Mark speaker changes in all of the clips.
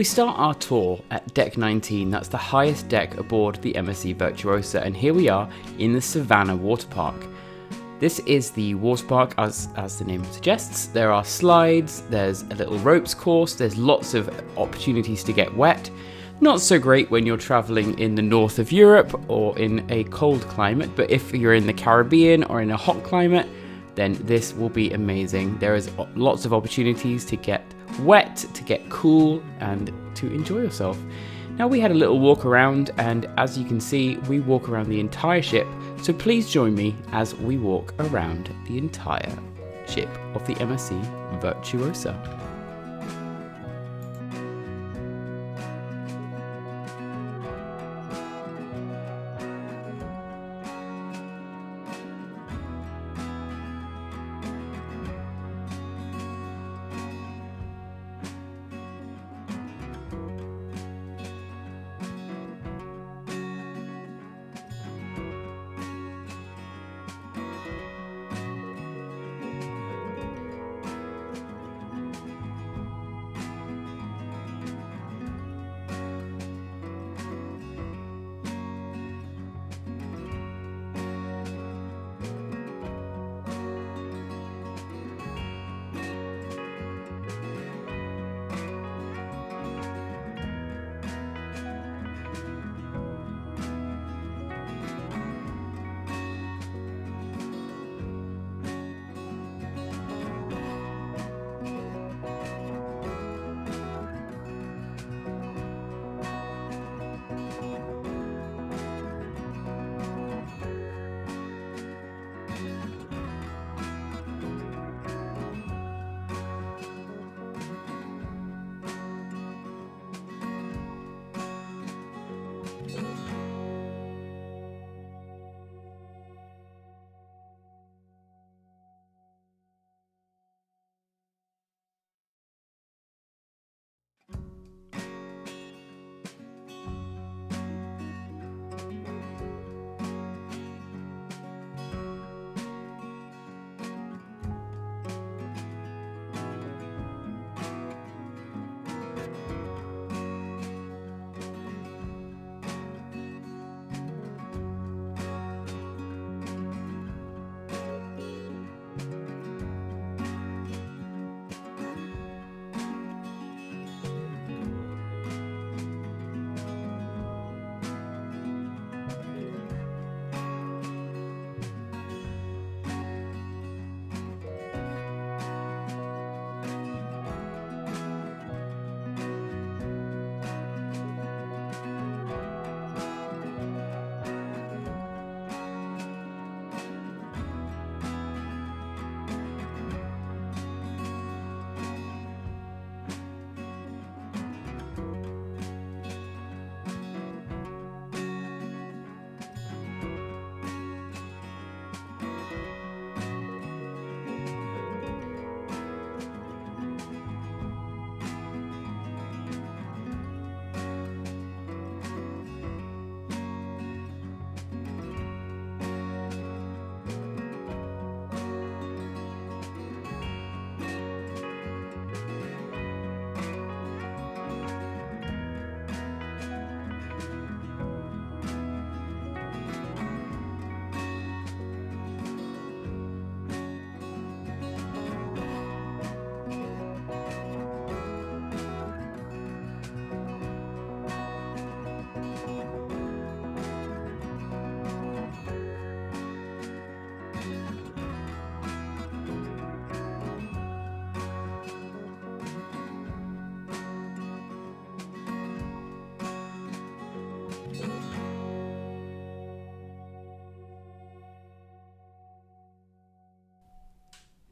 Speaker 1: We start our tour at deck 19, that's the highest deck aboard the MSC Virtuosa, and here we are in the Savannah Water Park. This is the water park as the name suggests. There are slides, there's a little ropes course, there's lots of opportunities to get wet. Not so great when you're traveling in the north of Europe or in a cold climate, but if you're in the Caribbean or in a hot climate, then this will be amazing. There is lots of opportunities to get wet, to get cool, and to enjoy yourself. Now we had a little walk around, and as you can see, we walk around the entire ship, so please join me as we walk around the entire ship of the MSC Virtuosa.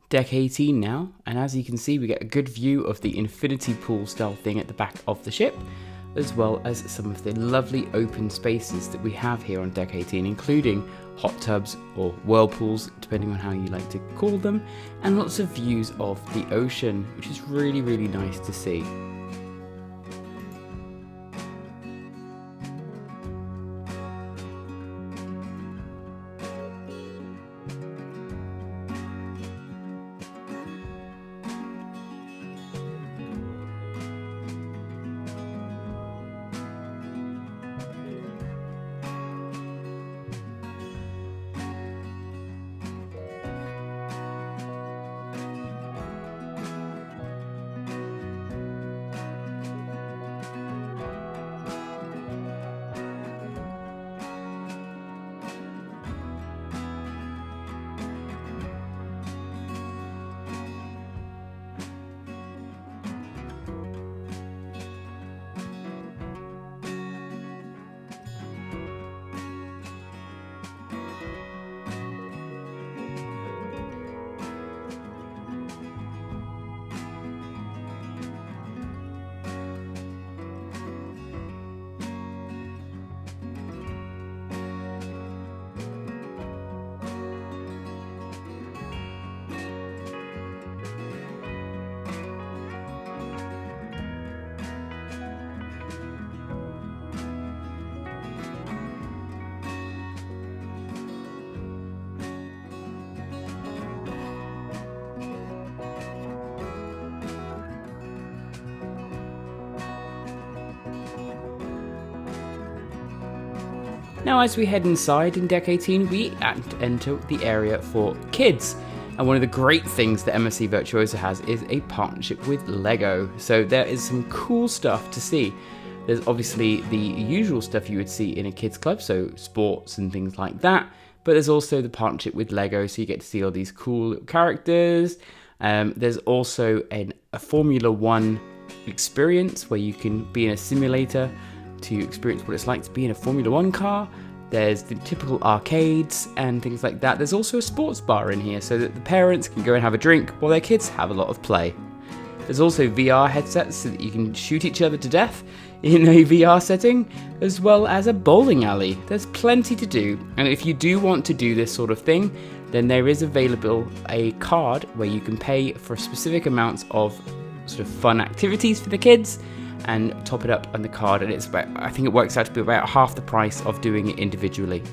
Speaker 1: Deck 18 now, and as you can see we get a good view of the infinity pool style thing at the back of the ship, as well as some of the lovely open spaces that we have here on deck 18, including hot tubs or whirlpools, depending on how you like to call them, and lots of views of the ocean, which is really nice to see. Now as we head inside in Deck 18, we enter the area for kids. And one of the great things that MSC Virtuosa has is a partnership with Lego. So there is some cool stuff to see. There's obviously the usual stuff you would see in a kids club, so sports and things like that. But there's also the partnership with Lego, so you get to see all these cool little characters. There's also a Formula One experience where you can be in a simulator to experience what it's like to be in a Formula One car. There's the typical arcades and things like that. There's also a sports bar in here so that the parents can go and have a drink while their kids have a lot of play. There's also VR headsets so that you can shoot each other to death in a VR setting, as well as a bowling alley. There's plenty to do, and if you do want to do this sort of thing, then there is available a card where you can pay for specific amounts of sort of fun activities for the kids and top it up on the card, and I think it works out to be about half the price of doing it individually.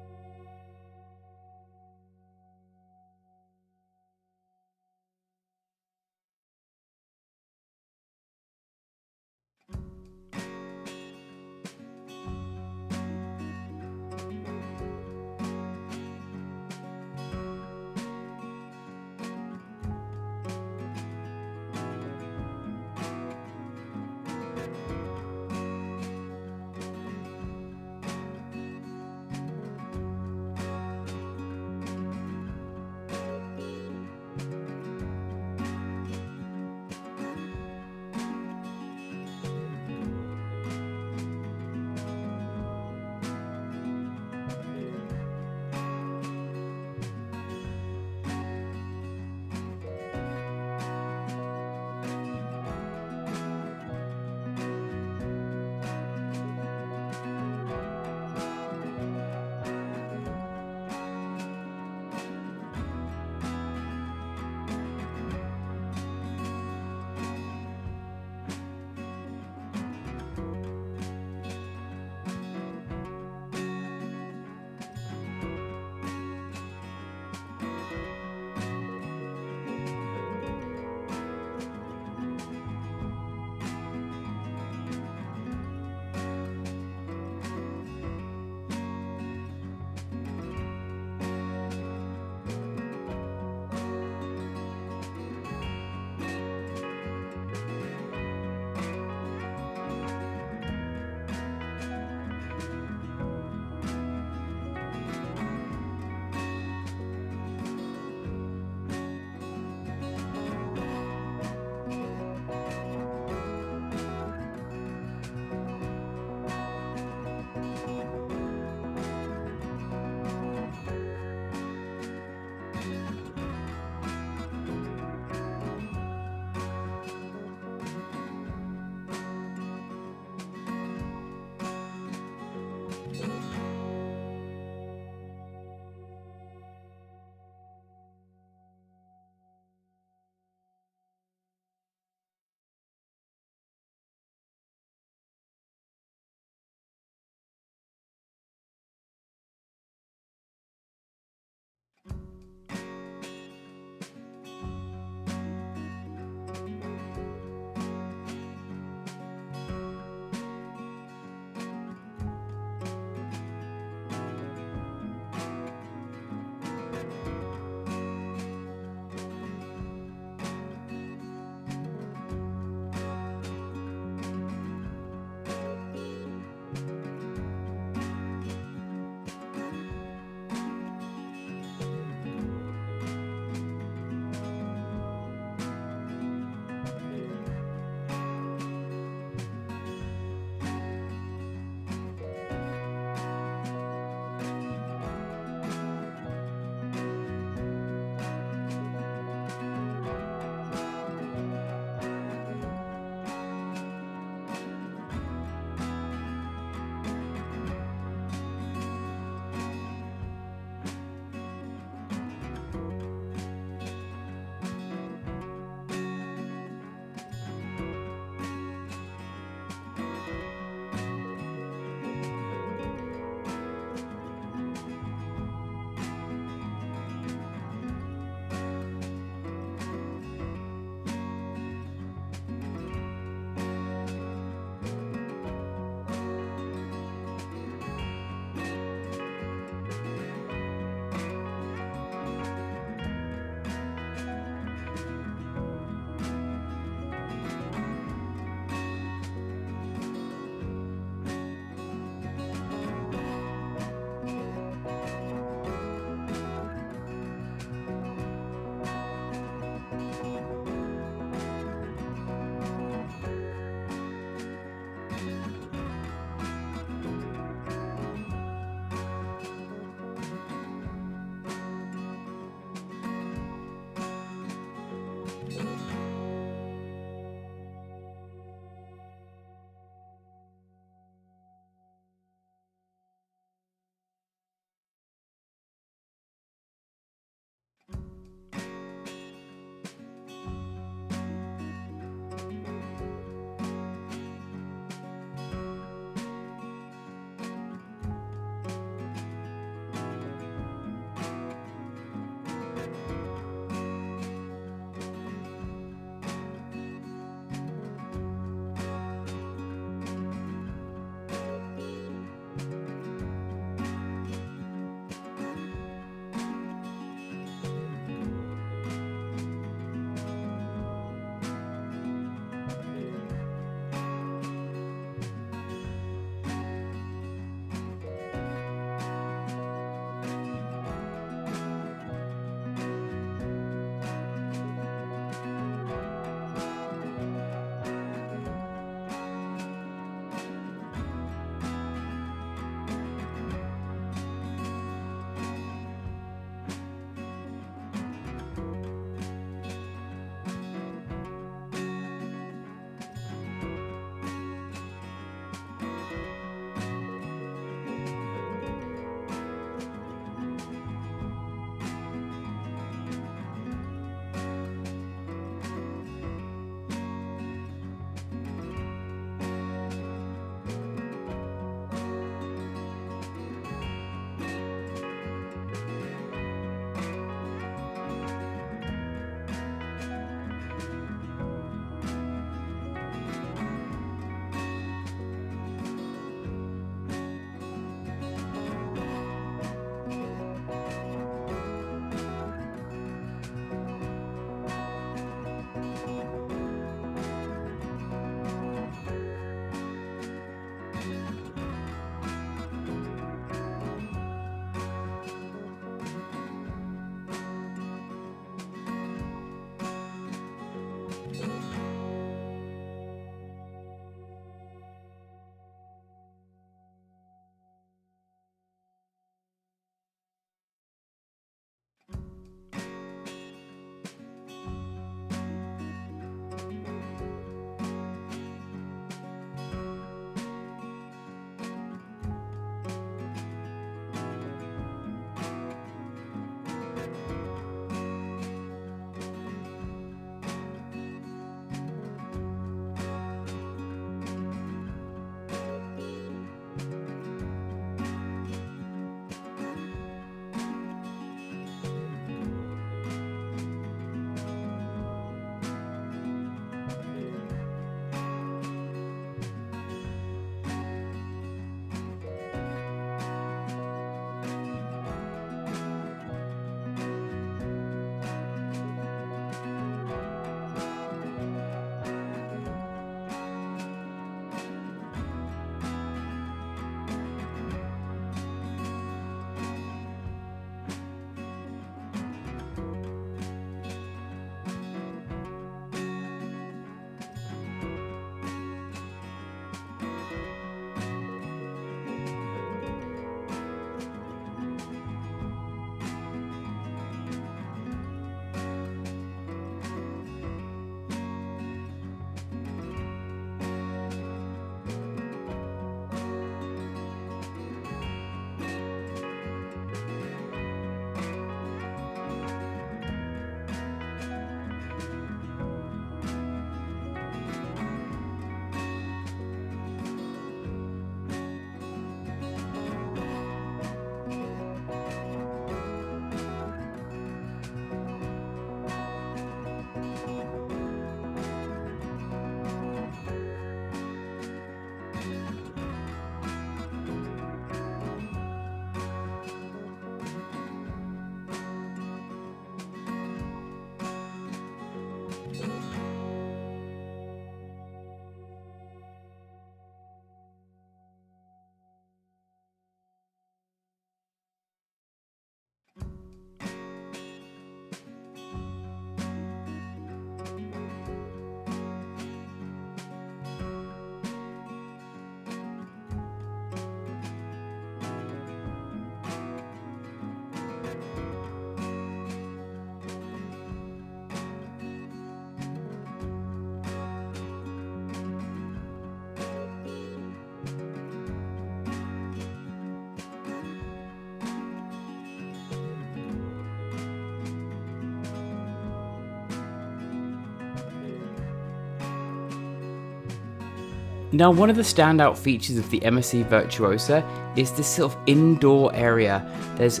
Speaker 1: Now, one of the standout features of the MSC Virtuosa is this sort of indoor area. There's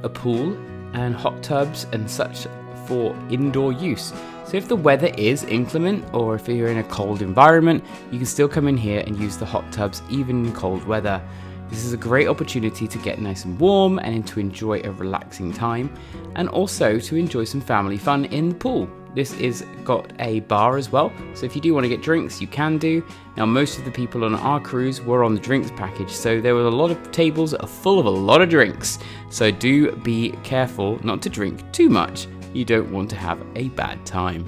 Speaker 1: a pool and hot tubs and such for indoor use. So if the weather is inclement or if you're in a cold environment, you can still come in here and use the hot tubs even in cold weather. This is a great opportunity to get nice and warm and to enjoy a relaxing time, and also to enjoy some family fun in the pool. This is got a bar as well, so if you do want to get drinks, you can do. Now, most of the people on our cruise were on the drinks package, so there were a lot of tables full of a lot of drinks. So do be careful not to drink too much. You don't want to have a bad time.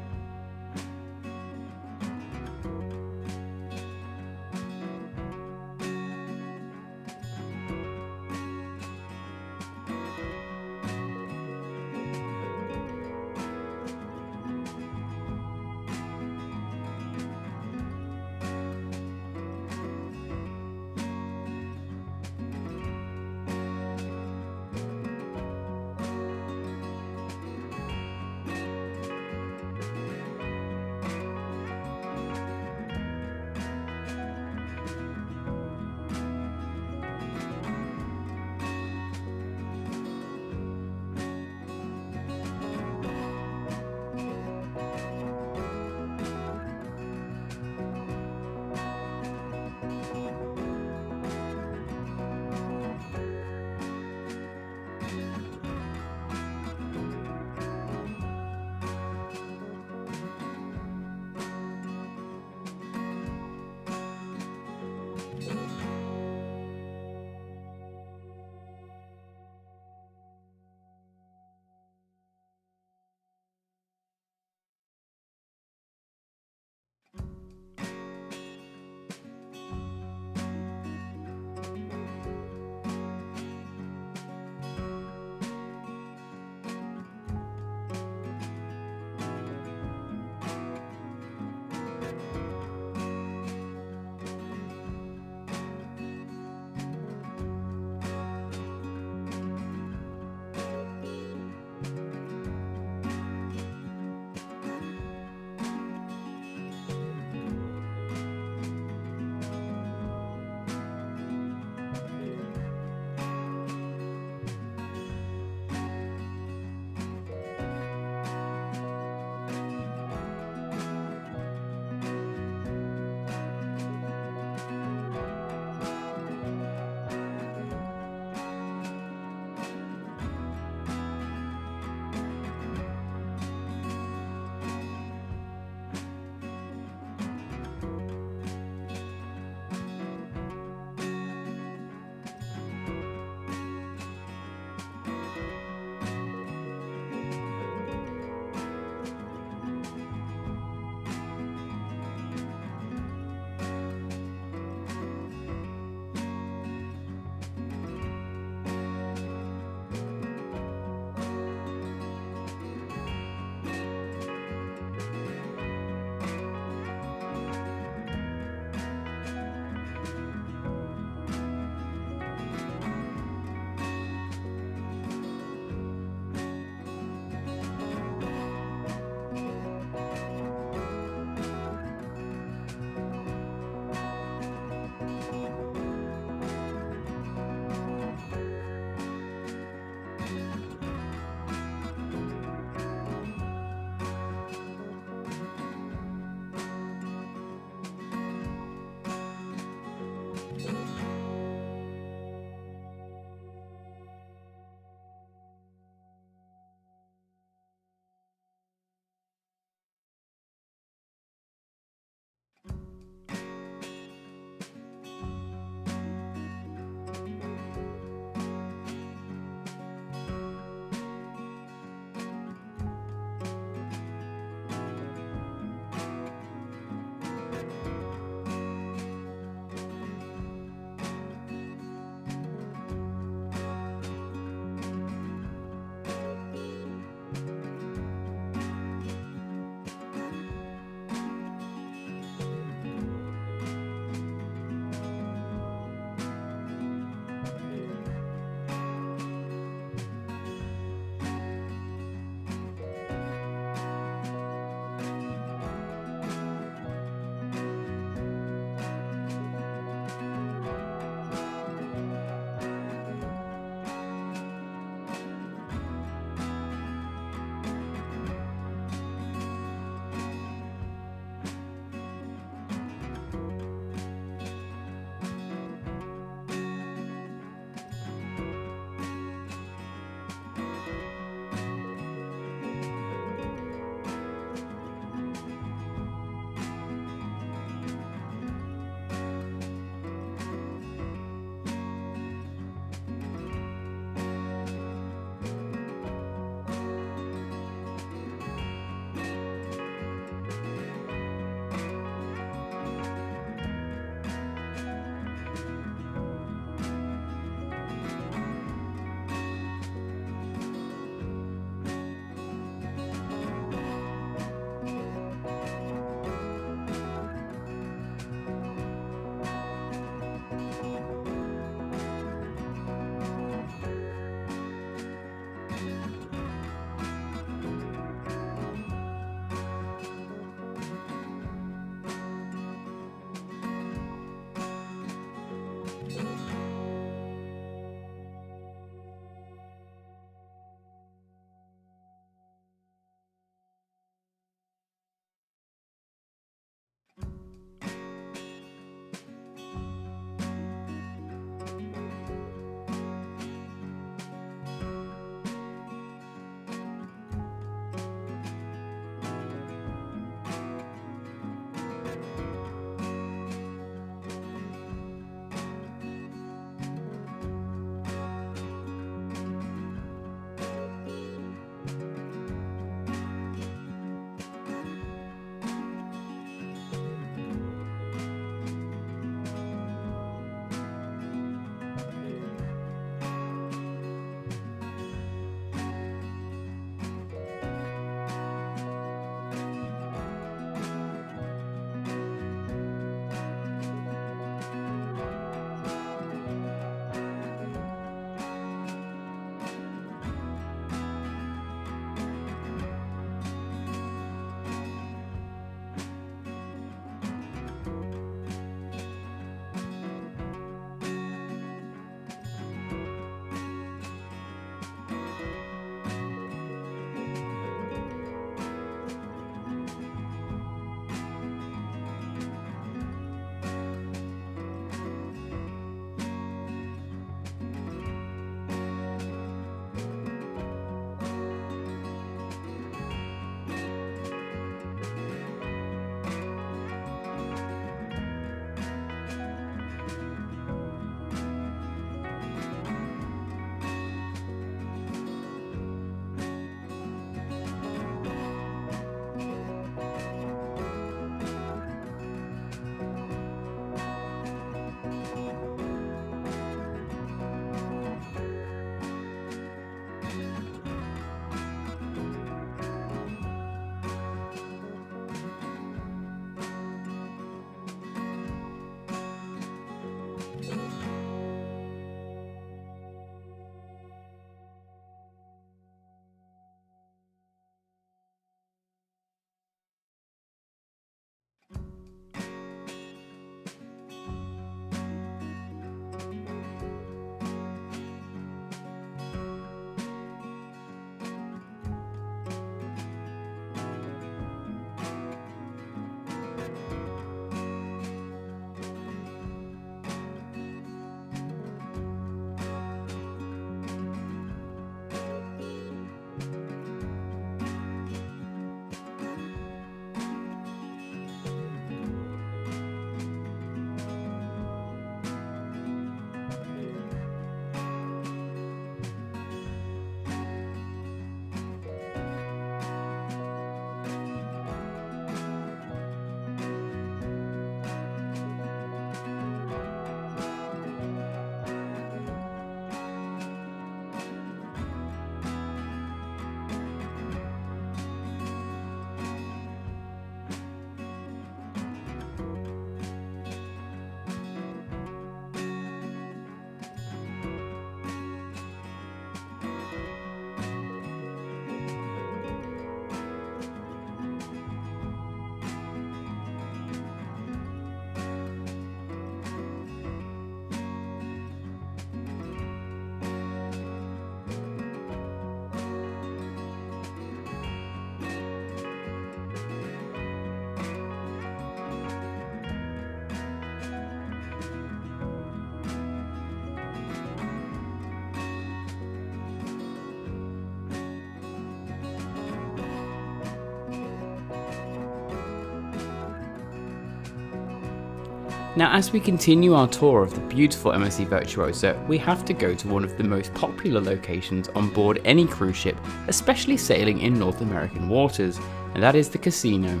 Speaker 1: Now, as we continue our tour of the beautiful MSC Virtuosa, we have to go to one of the most popular locations on board any cruise ship, especially sailing in North American waters, and that is the casino.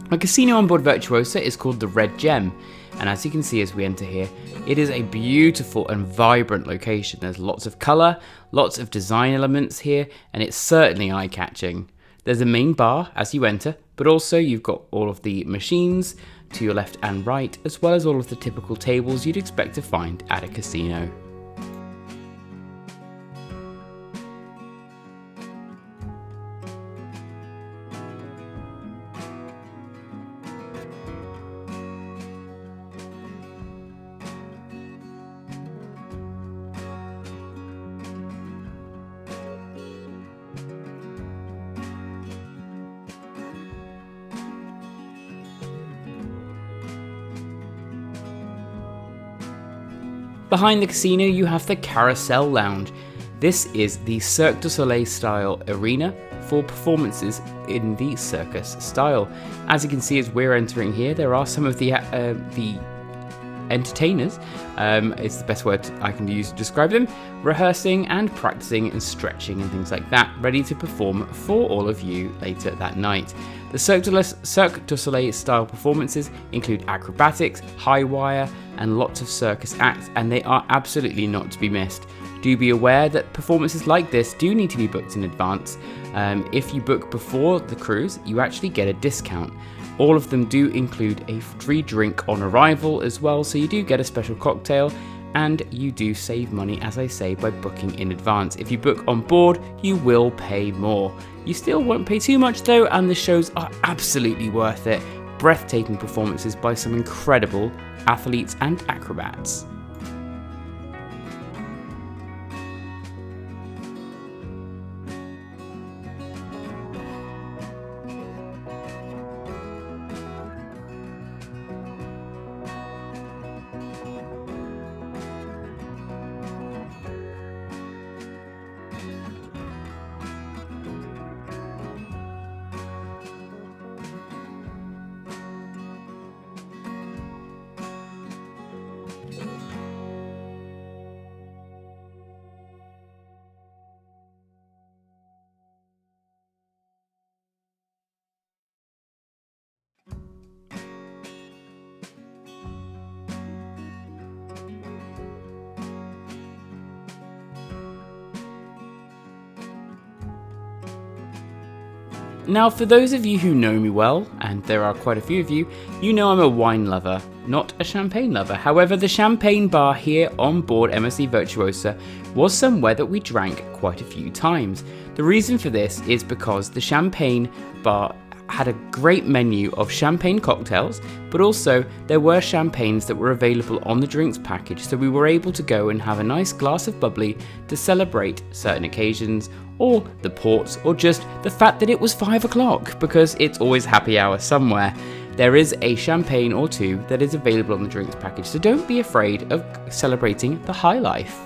Speaker 1: The casino on board Virtuosa is called the Red Gem, and as you can see as we enter here, it is a beautiful and vibrant location. There's lots of colour, lots of design elements here, and it's certainly eye-catching. There's a main bar as you enter, but also you've got all of the machines to your left and right, as well as all of the typical tables you'd expect to find at a casino. Behind the casino you have the Carousel Lounge. This is the Cirque du Soleil style arena for performances in the circus style. As you can see as we're entering here, there are some of the entertainers, it's the best word I can use to describe them, rehearsing and practicing and stretching and things like that, ready to perform for all of you later that night. The Cirque du Soleil style performances include acrobatics, high wire, and lots of circus acts, and they are absolutely not to be missed. Do be aware that performances like this do need to be booked in advance. If you book before the cruise, you actually get a discount. All of them do include a free drink on arrival as well, so you do get a special cocktail, and you do save money, as I say, by booking in advance. If you book on board, you will pay more. You still won't pay too much though, and the shows are absolutely worth it. Breathtaking performances by some incredible athletes and acrobats. Now, for those of you who know me well, and there are quite a few of you, you know I'm a wine lover, not a champagne lover. However, the champagne bar here on board MSC Virtuosa was somewhere that we drank quite a few times. The reason for this is because the champagne bar had a great menu of champagne cocktails, but also there were champagnes that were available on the drinks package, so we were able to go and have a nice glass of bubbly to celebrate certain occasions, or the ports, or just the fact that it was 5 o'clock, because it's always happy hour somewhere. There is a champagne or two that is available on the drinks package, so don't be afraid of celebrating the high life.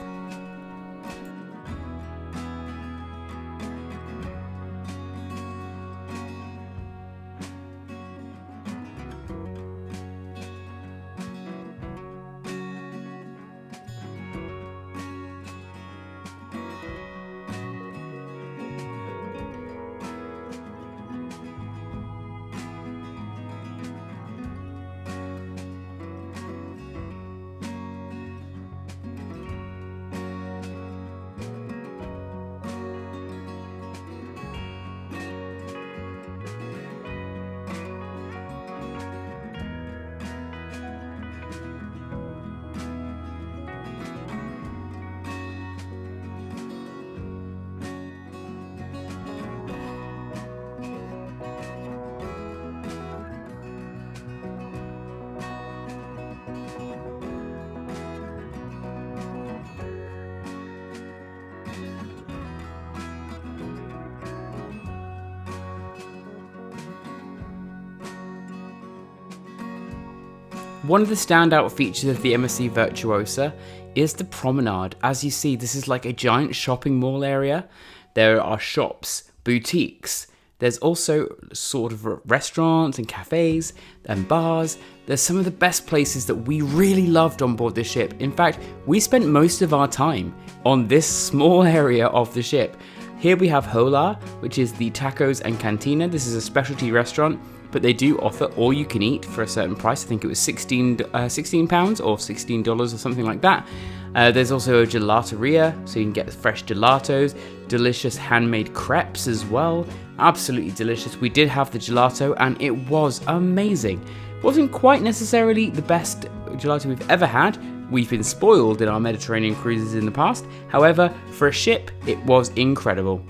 Speaker 1: One of the standout features of the MSC Virtuosa is the Promenade. As you see, this is like a giant shopping mall area. There are shops, boutiques. There's also sort of restaurants and cafes and bars, They're some of the best places that we really loved on board this ship. In fact, we spent most of our time on this small area of the ship. Here we have Hola, which is the tacos and cantina. This is a specialty restaurant, but they do offer all you can eat for a certain price. I think it was £16 or $16 or something like that. There's also a gelateria, so you can get fresh gelatos, delicious handmade crepes as well. Absolutely delicious. We did have the gelato and it was amazing. Wasn't quite necessarily the best gelato we've ever had. We've been spoiled in our Mediterranean cruises in the past. However, for a ship, it was incredible.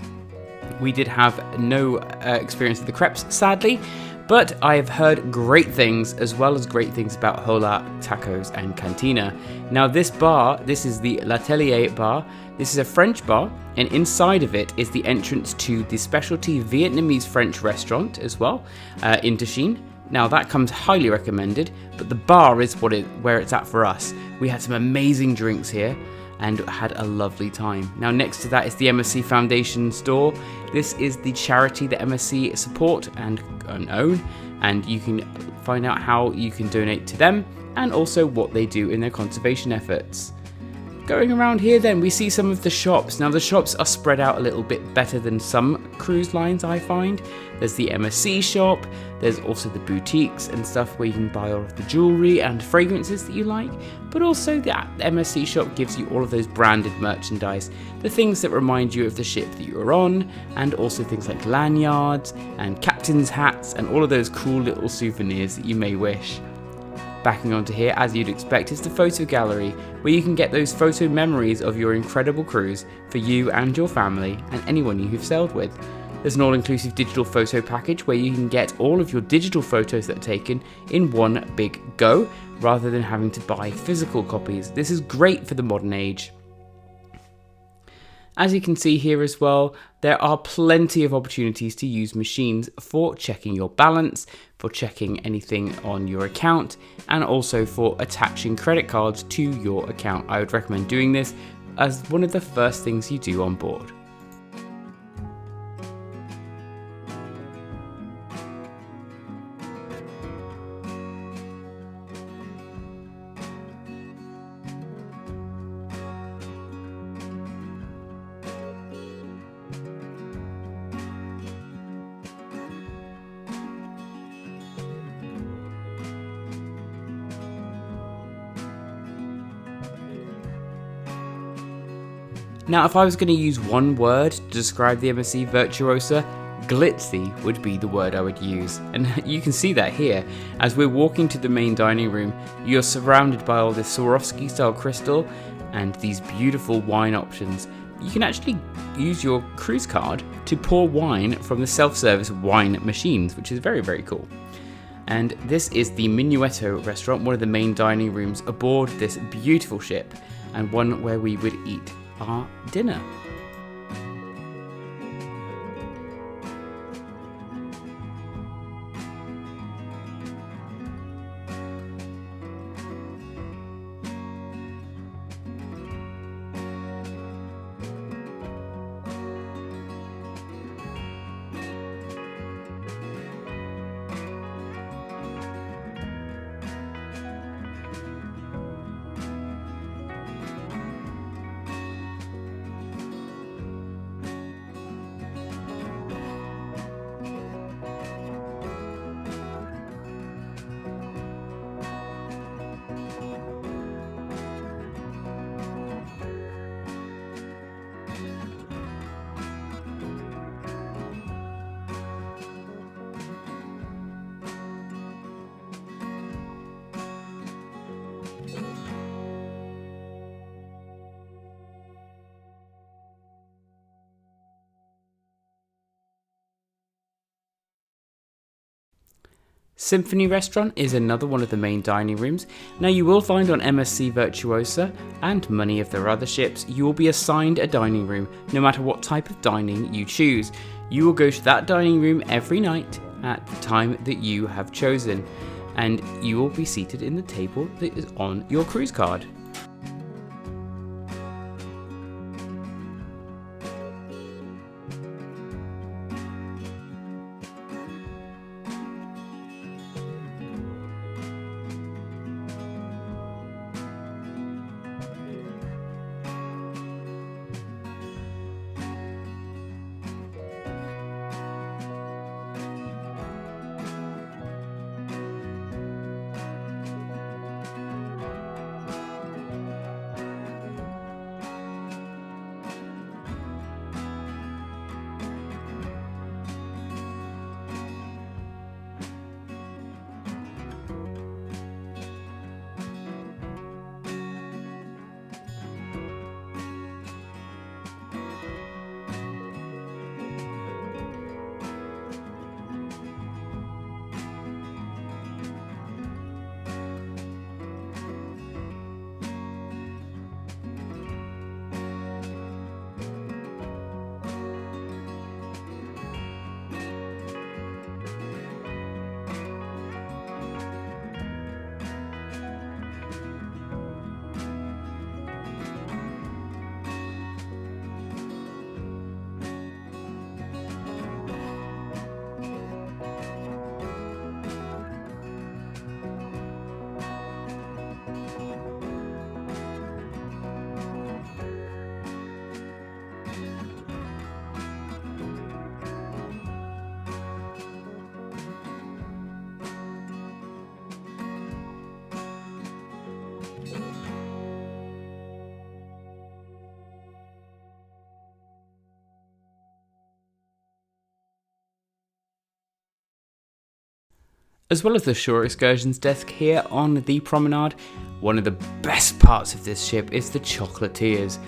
Speaker 1: We did have no experience with the crepes, sadly, but I have heard great things, as well as great things about Hola, Tacos and Cantina. Now this bar, this is the L'Atelier bar. This is a French bar, and inside of it is the entrance to the specialty Vietnamese French restaurant as well, in Tichin. Now that comes highly recommended, but the bar is where it's at for us. We had some amazing drinks here and had a lovely time. Now next to that is the MSC Foundation store. This is the charity that MSC support and own, and you can find out how you can donate to them and also what they do in their conservation efforts. Going around here then, we see some of the shops. Now the shops are spread out a little bit better than some cruise lines, I find. There's the MSC shop, there's also the boutiques and stuff where you can buy all of the jewellery and fragrances that you like, but also the MSC shop gives you all of those branded merchandise, the things that remind you of the ship that you're on, and also things like lanyards and captain's hats and all of those cool little souvenirs that you may wish. Backing onto here, as you'd expect, is the photo gallery, where you can get those photo memories of your incredible cruise for you and your family and anyone you've sailed with. There's an all-inclusive digital photo package where you can get all of your digital photos that are taken in one big go, rather than having to buy physical copies. This is great for the modern age. As you can see here as well, there are plenty of opportunities to use machines for checking your balance, for checking anything on your account, and also for attaching credit cards to your account. I would recommend doing this as one of the first things you do on board. Now, if I was going to use one word to describe the MSC Virtuosa, glitzy would be the word I would use. And you can see that here. As we're walking to the main dining room, you're surrounded by all this Swarovski style crystal and these beautiful wine options. You can actually use your cruise card to pour wine from the self-service wine machines, which is very, very cool. And this is the Minuetto restaurant, one of the main dining rooms aboard this beautiful ship, and one where we would eat our dinner. Symphony Restaurant is another one of the main dining rooms. Now you will find on MSC Virtuosa and many of their other ships, you will be assigned a dining room no matter what type of dining you choose. You will go to that dining room every night at the time that you have chosen, and you will be seated in the table that is on your cruise card. As well as the shore excursions desk here on the Promenade, one of the best parts of this ship is the Chocolatiers.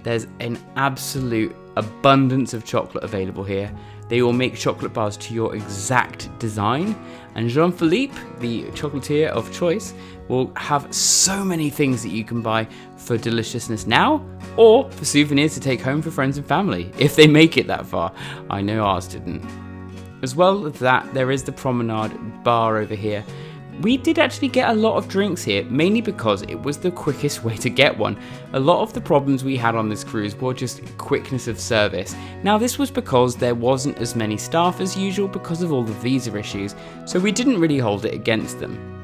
Speaker 1: There's an absolute abundance of chocolate available here. They will make chocolate bars to your exact design, and Jean-Philippe, the chocolatier of choice, will have so many things that you can buy for deliciousness now, or for souvenirs to take home for friends and family, if they make it that far. I know ours didn't. As well as that, there is the Promenade bar over here. We did actually get a lot of drinks here, mainly because it was the quickest way to get one. A lot of the problems we had on this cruise were just quickness of service. Now this was because there wasn't as many staff as usual because of all the visa issues, so we didn't really hold it against them.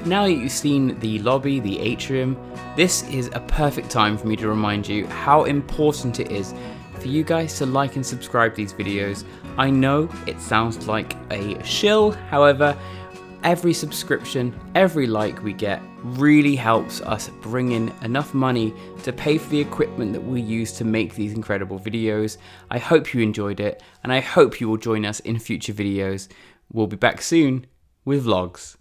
Speaker 1: Now that you've seen the lobby, the atrium, this is a perfect time for me to remind you how important it is for you guys to like and subscribe to these videos. I know it sounds like a shill, however, every subscription, every like we get really helps us bring in enough money to pay for the equipment that we use to make these incredible videos. I hope you enjoyed it, and I hope you will join us in future videos. We'll be back soon with vlogs.